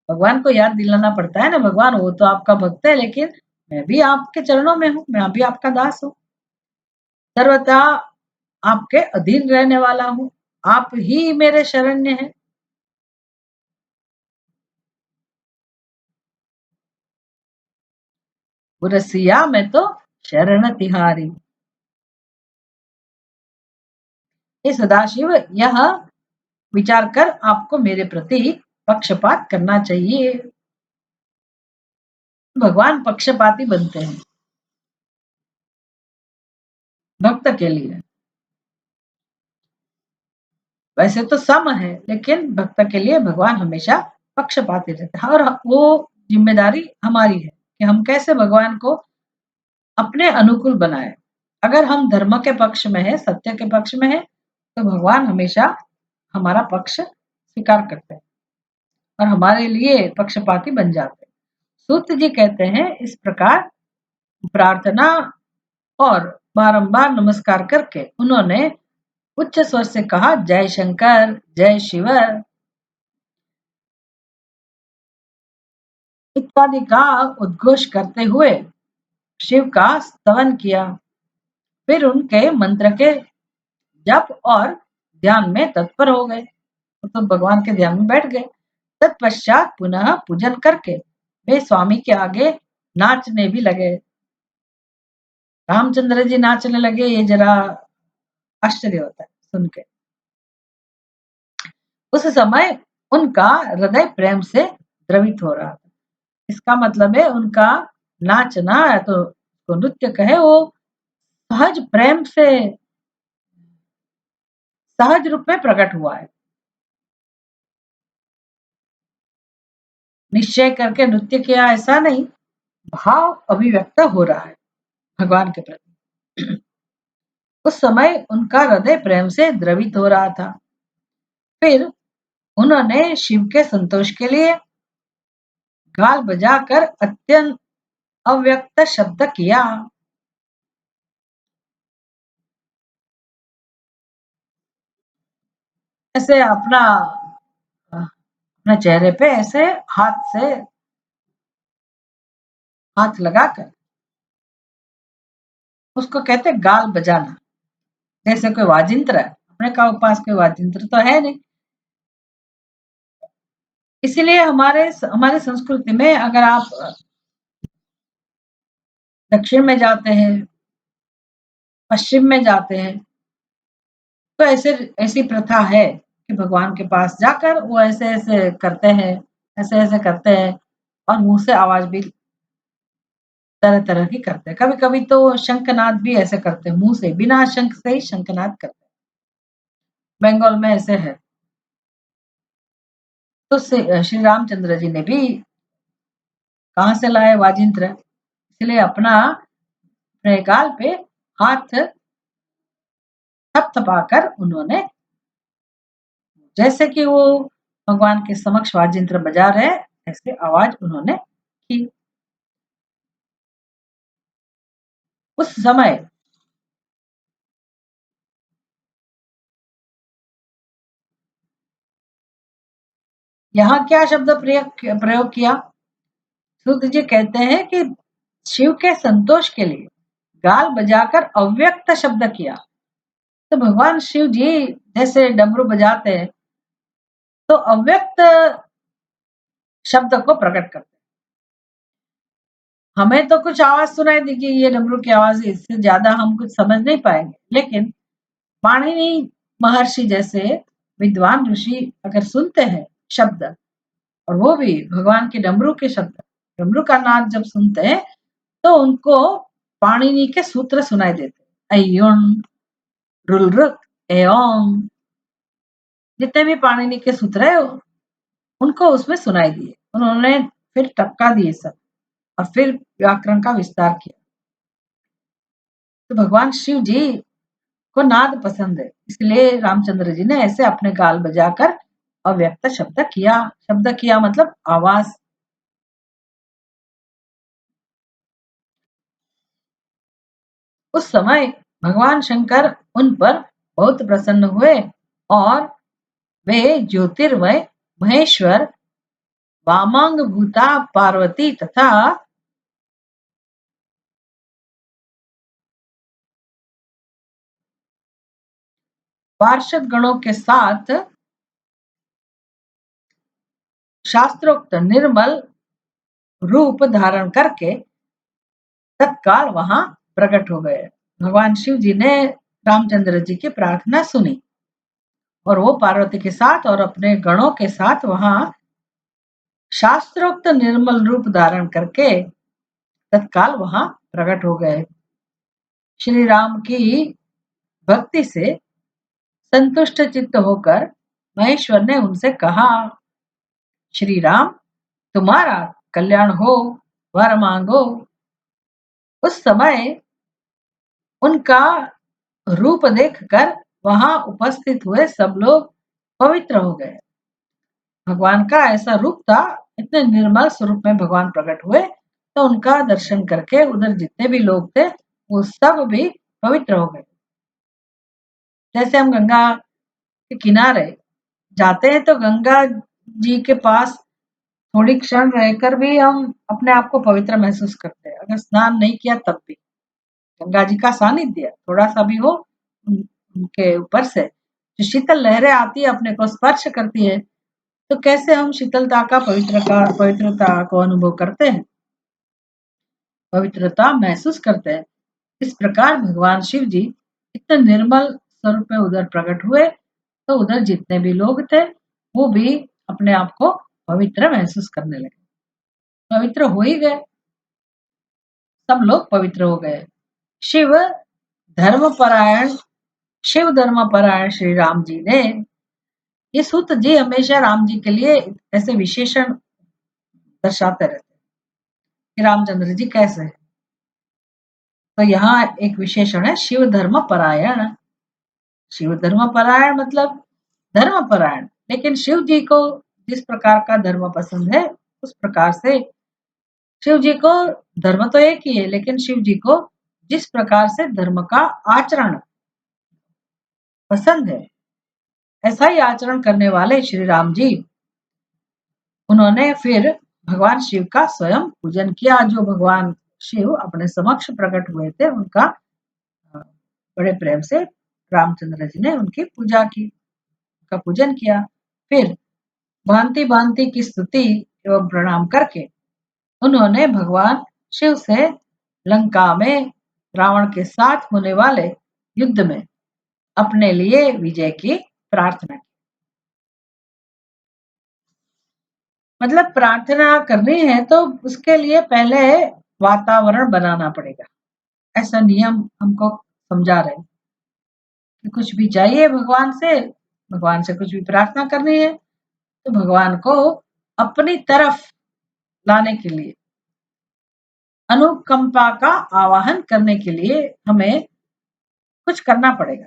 भगवान को याद दिलाना पड़ता है ना, भगवान वो तो आपका भक्त है, लेकिन मैं भी आपके चरणों में हूँ, मैं भी आपका दास हूँ। सर्वथा आपके अधीन रहने वाला हूँ, आप ही मेरे शरण्य हैं। रसिया में तो शरण तिहारी। ये सदाशिव यह विचार कर आपको मेरे प्रति पक्षपात करना चाहिए। भगवान पक्षपाती बनते हैं भक्त के लिए। वैसे तो सम है, लेकिन भक्त के लिए भगवान हमेशा पक्षपाती रहते हैं। और वो जिम्मेदारी हमारी है कि हम कैसे भगवान को अपने अनुकूल बनाए। अगर हम धर्म के पक्ष में है, सत्य के पक्ष में है, तो भगवान हमेशा हमारा पक्ष स्वीकार करते हैं और हमारे लिए पक्षपाती बन जाते हैं। सूत जी कहते हैं, इस प्रकार प्रार्थना और बारंबार नमस्कार करके उन्होंने उच्च स्वर से कहा, जय शंकर, जय शिव इत्यादि का उद्घोष करते हुए शिव का स्तवन किया। फिर उनके मंत्र के जप और ध्यान में तत्पर हो गए, तो भगवान के ध्यान में बैठ गए। तत्पश्चात पुनः पूजन करके वे स्वामी के आगे नाचने भी लगे। रामचंद्र जी नाचने लगे, ये जरा आश्चर्य होता है सुन के। उस समय उनका हृदय प्रेम से द्रवित हो रहा था। इसका मतलब है उनका नाचना तो नृत्य कहे, वो सहज प्रेम से, सहज रूप में प्रकट हुआ है। निश्चय करके नृत्य किया ऐसा नहीं, भाव अभिव्यक्त हो रहा है भगवान के प्रति। उस समय उनका हृदय प्रेम से द्रवित हो रहा था। फिर उन्होंने शिव के संतोष के लिए गाल बजाकर अत्यंत अव्यक्त शब्द किया। ऐसे अपना चेहरे पे ऐसे हाथ लगाकर, उसको कहते गाल बजाना। जैसे कोई वाजिंत्र है, अपने का पास कोई वाजिंत्र तो है नहीं, इसीलिए हमारे संस्कृति में अगर आप दक्षिण में जाते हैं, पश्चिम में जाते हैं, तो ऐसी प्रथा है कि भगवान के पास जाकर वो ऐसे-ऐसे करते हैं, ऐसे-ऐसे करते हैं और मुँह से आवाज़ भी तरह-तरह की करते हैं। कभी-कभी तो शंखनाद भी ऐसे करते हैं, मुँह से, बिना शंख से ही शंखनाद करते हैं। बंगाल में ऐसे है। तो श्री रामचंद्र जी ने भी कहाँ से लाए वाजिंत्र, इसलिए अपने गाल पे हाथ थपथपाकर उन्होंने, जैसे कि वो भगवान के समक्ष वाजिंत्र बजा रहे, ऐसे आवाज उन्होंने की। उस समय यहाँ क्या शब्द प्रयोग किया? सूत जी कहते हैं कि शिव के संतोष के लिए गाल बजाकर अव्यक्त शब्द किया। तो भगवान शिव जी जैसे डमरू बजाते हैं, तो अव्यक्त शब्द को प्रकट करते हैं। हमें तो कुछ आवाज सुनाई देगी, ये डमरू की आवाज है, इससे ज्यादा हम कुछ समझ नहीं पाएंगे, लेकिन पाणिनि महर्षि जैसे विद्वान ऋषि अगर सुनते हैं शब्द, और वो भी भगवान के डमरू के शब्द, डमरू का नाद जब सुनते हैं, तो उनको पाणिनि के सूत्र सुनाई देते हैं। अयुण, रुलरुक, एओंग, जितने भी पाणिनि के सूत्र है उनको उसमें सुनाई दिए। उन्होंने फिर टपका दिए सब और फिर व्याकरण का विस्तार किया। तो भगवान शिव जी को नाद पसंद है, इसलिए रामचंद्र जी ने ऐसे अपने गाल बजाकर अव्यक्त शब्द किया मतलब आवाज। उस समय भगवान शंकर उन पर बहुत प्रसन्न हुए और वे ज्योतिर्मय महेश्वर वामांग भूता पार्वती तथा पार्षद गणों के साथ शास्त्रोक्त निर्मल रूप धारण करके तत्काल वहां प्रकट हो गए। भगवान शिव जी ने रामचंद्र जी की प्रार्थना सुनी और वो पार्वती के साथ और अपने गणों के साथ वहां शास्त्रोक्त निर्मल रूप धारण करके तत्काल वहां प्रकट हो गए। श्री राम की भक्ति से संतुष्ट चित्त होकर महेश्वर ने उनसे कहा, श्री राम, तुम्हारा कल्याण हो, वर मांगो। उस समय उनका रूप देखकर वहां उपस्थित हुए सब लोग पवित्र हो गए। भगवान का ऐसा रूप था, इतने निर्मल स्वरूप में भगवान प्रकट हुए, तो उनका दर्शन करके उधर जितने भी लोग थे वो सब भी पवित्र हो गए। जैसे हम गंगा के किनारे जाते हैं तो गंगा जी के पास थोड़ी क्षण रहकर भी हम अपने आप को पवित्र महसूस करते हैं, अगर स्नान नहीं किया तब भी। गंगा जी का सानिध्य थोड़ा सा भी हो उनके ऊपर से जो शीतल लहरें आती है अपने को स्पर्श करती है, तो कैसे हम शीतलता का पवित्रता को अनुभव करते हैं, पवित्रता महसूस करते हैं। इस प्रकार भगवान शिव जी इतने निर्मल स्वरूप में उधर प्रकट हुए, तो उधर जितने भी लोग थे वो भी अपने आप को पवित्र महसूस करने लगे, पवित्र हो ही गए, सब लोग पवित्र हो गए। शिव धर्मपरायण शिव धर्मपरायण श्री राम जी ने, ये सूत जी हमेशा राम जी के लिए ऐसे विशेषण दर्शाते रहते कि रामचंद्र जी कैसे है। तो यहाँ एक विशेषण है शिव धर्म परायण। शिव धर्म परायण मतलब धर्म परायण, लेकिन शिव जी को जिस प्रकार का धर्म पसंद है उस प्रकार से शिव जी को, धर्म तो एक ही है, लेकिन शिव जी को जिस प्रकार से धर्म का आचरण पसंद है, ऐसा ही आचरण करने वाले श्री राम जी, उन्होंने फिर भगवान शिव का स्वयं पूजन किया। जो भगवान शिव अपने समक्ष प्रकट हुए थे उनका बड़े प्रेम से रामचंद्र जी ने उनकी पूजा की, उनका पूजन किया। फिर भांति भांति की स्तुति एवं प्रणाम करके उन्होंने भगवान शिव से लंका में रावण के साथ होने वाले युद्ध में अपने लिए विजय की प्रार्थना की। मतलब प्रार्थना करनी है तो उसके लिए पहले वातावरण बनाना पड़ेगा। ऐसा नियम हमको समझा रहे हैं कि कुछ भी चाहिए भगवान से कुछ भी प्रार्थना करनी है तो भगवान को अपनी तरफ लाने के लिए, अनुकंपा का आवाहन करने के लिए हमें कुछ करना पड़ेगा,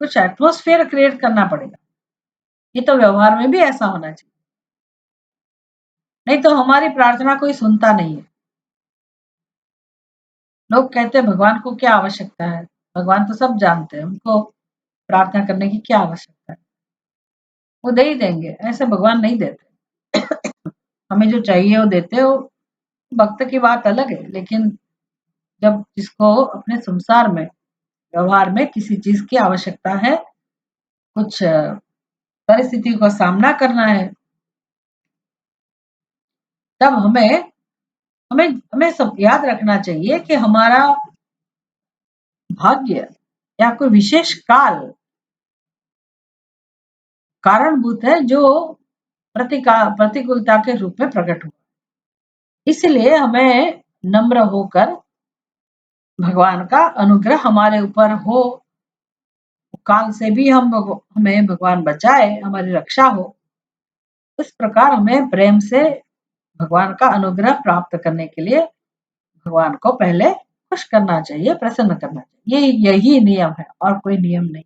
कुछ एटमॉस्फेयर क्रिएट करना पड़ेगा। ये तो व्यवहार में भी ऐसा होना चाहिए, नहीं तो हमारी प्रार्थना कोई सुनता नहीं है। लोग कहते हैं भगवान को क्या आवश्यकता है, भगवान तो सब जानते हैं, उनको प्रार्थना करने की क्या आवश्यकता है, वो दे ही देंगे। ऐसे भगवान नहीं देते। हमें जो चाहिए वो देते हो। भक्त की बात अलग है, लेकिन जब जिसको अपने संसार में व्यवहार में किसी चीज की आवश्यकता है, कुछ परिस्थिति का सामना करना है, तब हमें हमें हमें सब याद रखना चाहिए कि हमारा भाग्य या कोई विशेष कारणभूत है जो प्रतिकूलता के रूप में प्रकट हुआ। इसलिए हमें नम्र होकर भगवान का अनुग्रह हमारे ऊपर हो, काल से भी हमें भगवान बचाए, हमारी रक्षा हो। इस प्रकार हमें प्रेम से भगवान का अनुग्रह प्राप्त करने के लिए भगवान को पहले खुश करना चाहिए, प्रसन्न करना चाहिए। यही नियम है और कोई नियम नहीं।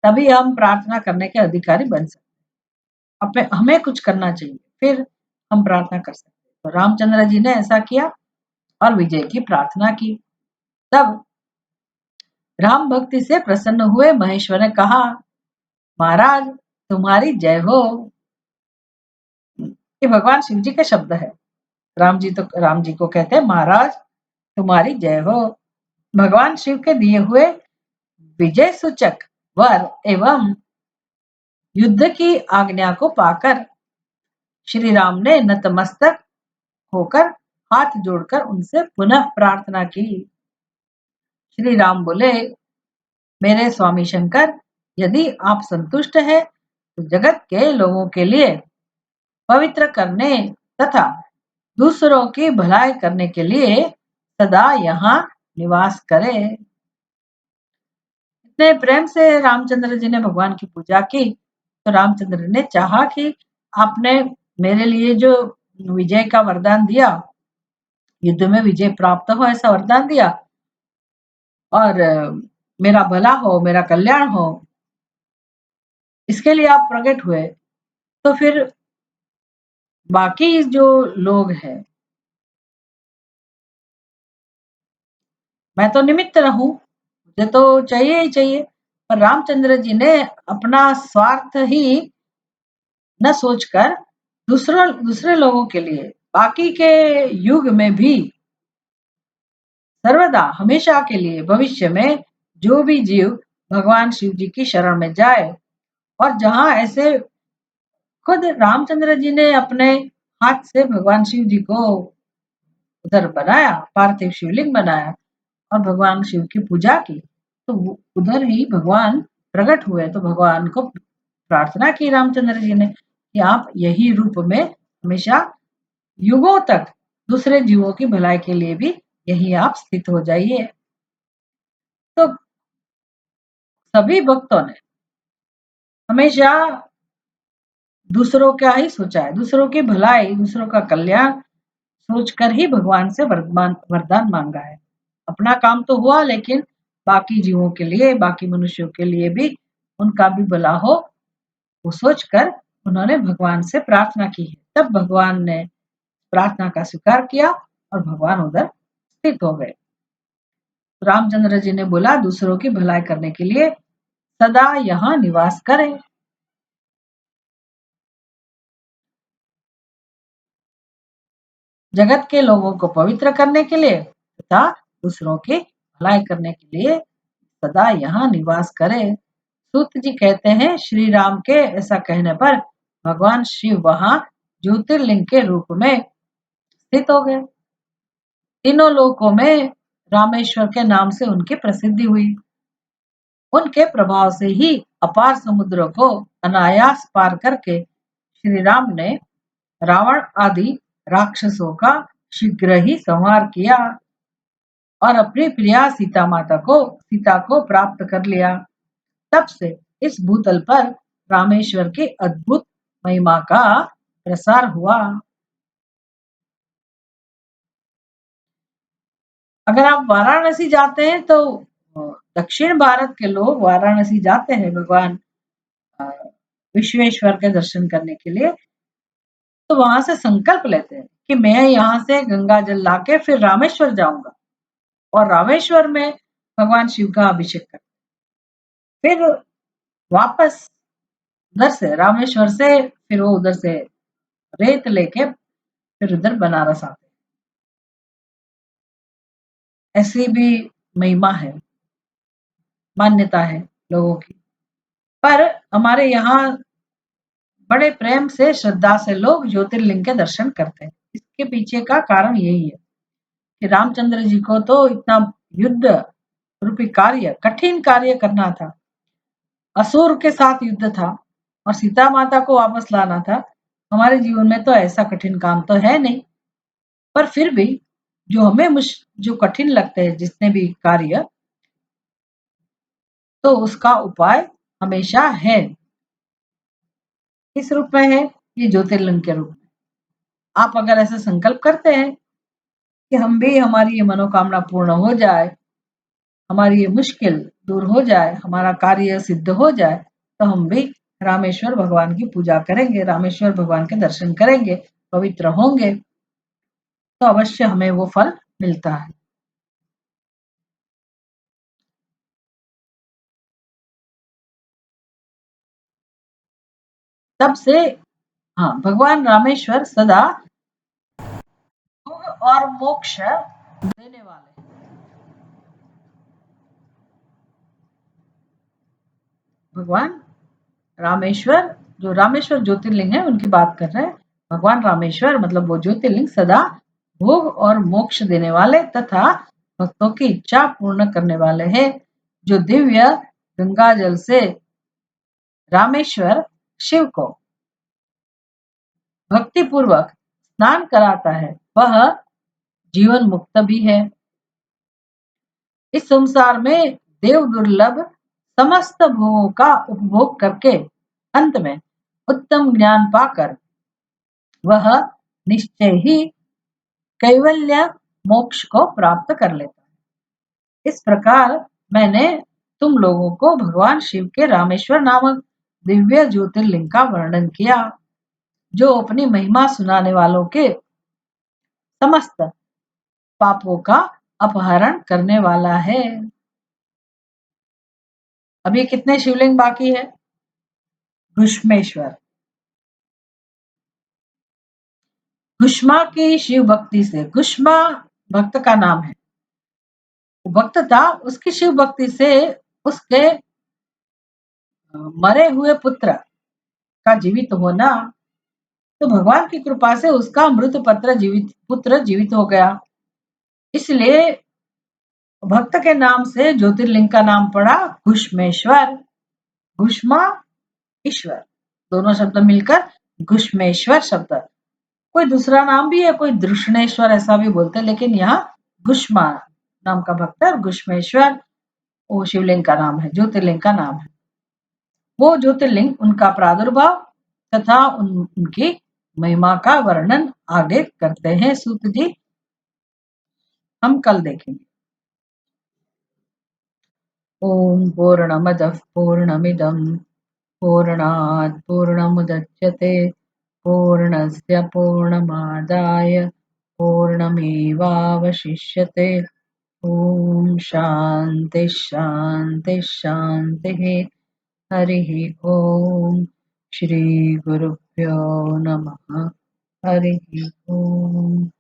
तभी हम प्रार्थना करने के अधिकारी बन सकते हैं। हमें कुछ करना चाहिए, फिर हम प्रार्थना कर सकते हैं। तो रामचंद्र जी ने ऐसा किया और विजय की प्रार्थना की। तब राम भक्ति से प्रसन्न हुए महेश्वर ने कहा, महाराज तुम्हारी जय हो। ये भगवान शिव जी के शब्द है। राम जी को कहते हैं, महाराज तुम्हारी जय हो। भगवान शिव के दिए हुए विजय सूचक वर एवं युद्ध की आज्ञा को पाकर श्री राम ने नतमस्तक होकर हाथ जोड़कर उनसे पुनः प्रार्थना की। श्री राम बोले, मेरे स्वामी शंकर, यदि आप संतुष्ट है तो जगत के लोगों के लिए पवित्र करने तथा दूसरों की भलाई करने के लिए सदा यहाँ निवास करे। इतने प्रेम से रामचंद्र जी ने भगवान की पूजा की तो रामचंद्र ने चाहा कि आपने मेरे लिए जो विजय का वरदान दिया, युद्ध में विजय प्राप्त हो, ऐसा वरदान दिया, और मेरा भला हो, मेरा कल्याण हो, इसके लिए आप प्रकट हुए। तो फिर बाकी जो लोग हैं, मैं तो निमित्त रहूं, मुझे तो चाहिए ही चाहिए। पर रामचंद्र जी ने अपना स्वार्थ ही न सोचकर दूसरे लोगों के लिए, बाकी के युग में भी, सर्वदा हमेशा के लिए, भविष्य में जो भी जीव भगवान शिव जी की शरण में जाए, और जहां ऐसे खुद रामचंद्र जी ने अपने हाथ से भगवान शिव जी को उधर बनाया, पार्थिव शिवलिंग बनाया और भगवान शिव की पूजा की, तो उधर ही भगवान प्रकट हुए। तो भगवान को प्रार्थना की रामचंद्र जी ने कि आप यही रूप में हमेशा युगों तक दूसरे जीवों की भलाई के लिए भी यही आप स्थित हो जाइए। तो सभी भक्तों ने हमेशा दूसरों का ही सोचा है, दूसरों की भलाई, दूसरों का कल्याण सोचकर ही भगवान से वरदान मांगा है। अपना काम तो हुआ, लेकिन बाकी जीवों के लिए, बाकी मनुष्यों के लिए भी उनका भी भला हो, वो सोचकर उन्होंने भगवान से प्रार्थना की है। तब भगवान ने प्रार्थना का स्वीकार किया और भगवान उधर स्थित हो गए। रामचंद्र जी ने बोला, दूसरों की भलाई करने के लिए सदा यहाँ निवास करें। जगत के लोगों को पवित्र करने के लिए तथा दूसरों की भलाई करने के लिए सदा यहाँ निवास करे। सूत जी कहते हैं, श्री राम के ऐसा कहने पर भगवान शिव वहां ज्योतिर्लिंग के रूप में स्थित हो गए। तीनों लोकों में रामेश्वर के नाम से उनकी प्रसिद्धि हुई। उनके प्रभाव से ही अपार समुद्र को अनायास पार करके श्री राम ने रावण आदि राक्षसों का शीघ्र ही संहार किया और अपनी प्रिया सीता को प्राप्त कर लिया। तब से इस भूतल पर रामेश्वर की अद्भुत महिमा का प्रसार हुआ। अगर आप वाराणसी जाते हैं तो दक्षिण भारत के लोग वाराणसी जाते हैं भगवान विश्वेश्वर के दर्शन करने के लिए, तो वहां से संकल्प लेते हैं कि मैं यहाँ से गंगा जल लाके फिर रामेश्वर जाऊंगा और रामेश्वर में भगवान शिव का अभिषेक कर फिर वापस उधर से रामेश्वर से फिर वो उधर से रेत लेके फिर उधर बनारस आते। ऐसी भी महिमा है, मान्यता है लोगों की। पर हमारे यहाँ बड़े प्रेम से श्रद्धा से लोग ज्योतिर्लिंग के दर्शन करते हैं। इसके पीछे का कारण यही है कि रामचंद्र जी को तो इतना युद्ध रूपी कार्य, कठिन कार्य करना था, असुर के साथ युद्ध था और सीता माता को वापस लाना था। हमारे जीवन में तो ऐसा कठिन काम तो है नहीं, पर फिर भी जो हमें जो कठिन लगते हैं जितने भी कार्य, तो उसका उपाय हमेशा है। किस रूप में है? ये ज्योतिर्लिंग के रूप में। आप अगर ऐसे संकल्प करते हैं कि हम भी हमारी ये मनोकामना पूर्ण हो जाए, हमारी ये मुश्किल दूर हो जाए, हमारा कार्य सिद्ध हो जाए, तो हम भी रामेश्वर भगवान की पूजा करेंगे, रामेश्वर भगवान के दर्शन करेंगे, पवित्र होंगे, तो अवश्य हमें वो फल मिलता है। तब से हाँ, भगवान रामेश्वर सदा सुख और मोक्ष देने वाले। भगवान रामेश्वर, जो रामेश्वर ज्योतिर्लिंग है उनकी बात कर रहे हैं। भगवान रामेश्वर मतलब वो ज्योतिर्लिंग सदा भोग और मोक्ष देने वाले तथा भक्तों की इच्छा पूर्ण करने वाले हैं। जो दिव्य गंगा जल से रामेश्वर शिव को भक्ति पूर्वक स्नान कराता है, वह जीवन मुक्त भी है। इस संसार में देव दुर्लभ समस्त भोगों का उपभोग करके अंत में उत्तम ज्ञान पाकर वह निश्चय ही कैवल्य मोक्ष को प्राप्त कर लेता है। इस प्रकार मैंने तुम लोगों को भगवान शिव के रामेश्वर नामक दिव्य ज्योतिर्लिंग का वर्णन किया, जो अपनी महिमा सुनाने वालों के समस्त पापों का अपहरण करने वाला है। अभी कितने शिवलिंग बाकी है? घुष्मेश्वर। घुष्मा की शिव भक्ति से, घुष्मा भक्त का नाम है, भक्त था, उसकी शिव भक्ति से उसके मरे हुए पुत्र का जीवित होना, तो भगवान की कृपा से उसका मृत पुत्र जीवित हो गया। इसलिए भक्त के नाम से ज्योतिर्लिंग का नाम पड़ा घुष्मेश्वर। घुष्मा ईश्वर, दोनों शब्द मिलकर घुष्मेश्वर शब्द। कोई दूसरा नाम भी है, कोई दृष्णेश्वर ऐसा भी बोलते हैं, लेकिन यहाँ घुष्मा नाम का भक्त है और घुष्मेश्वर वो शिवलिंग का नाम है, ज्योतिर्लिंग का नाम है। वो ज्योतिर्लिंग, उनका प्रादुर्भाव तथा उनकी महिमा का वर्णन आगे करते हैं सूत जी, हम कल देखेंगे। ओम पूर्णमदः पूर्णमिदं पूर्णात् पूर्णमुदच्यते पूर्णस्य पूर्णमादाय पूर्णमेवावशिष्यते। ओम शांति शांति शांतिः। हरिः ओम। श्री गुरुभ्यो नमः। हरिः ओम।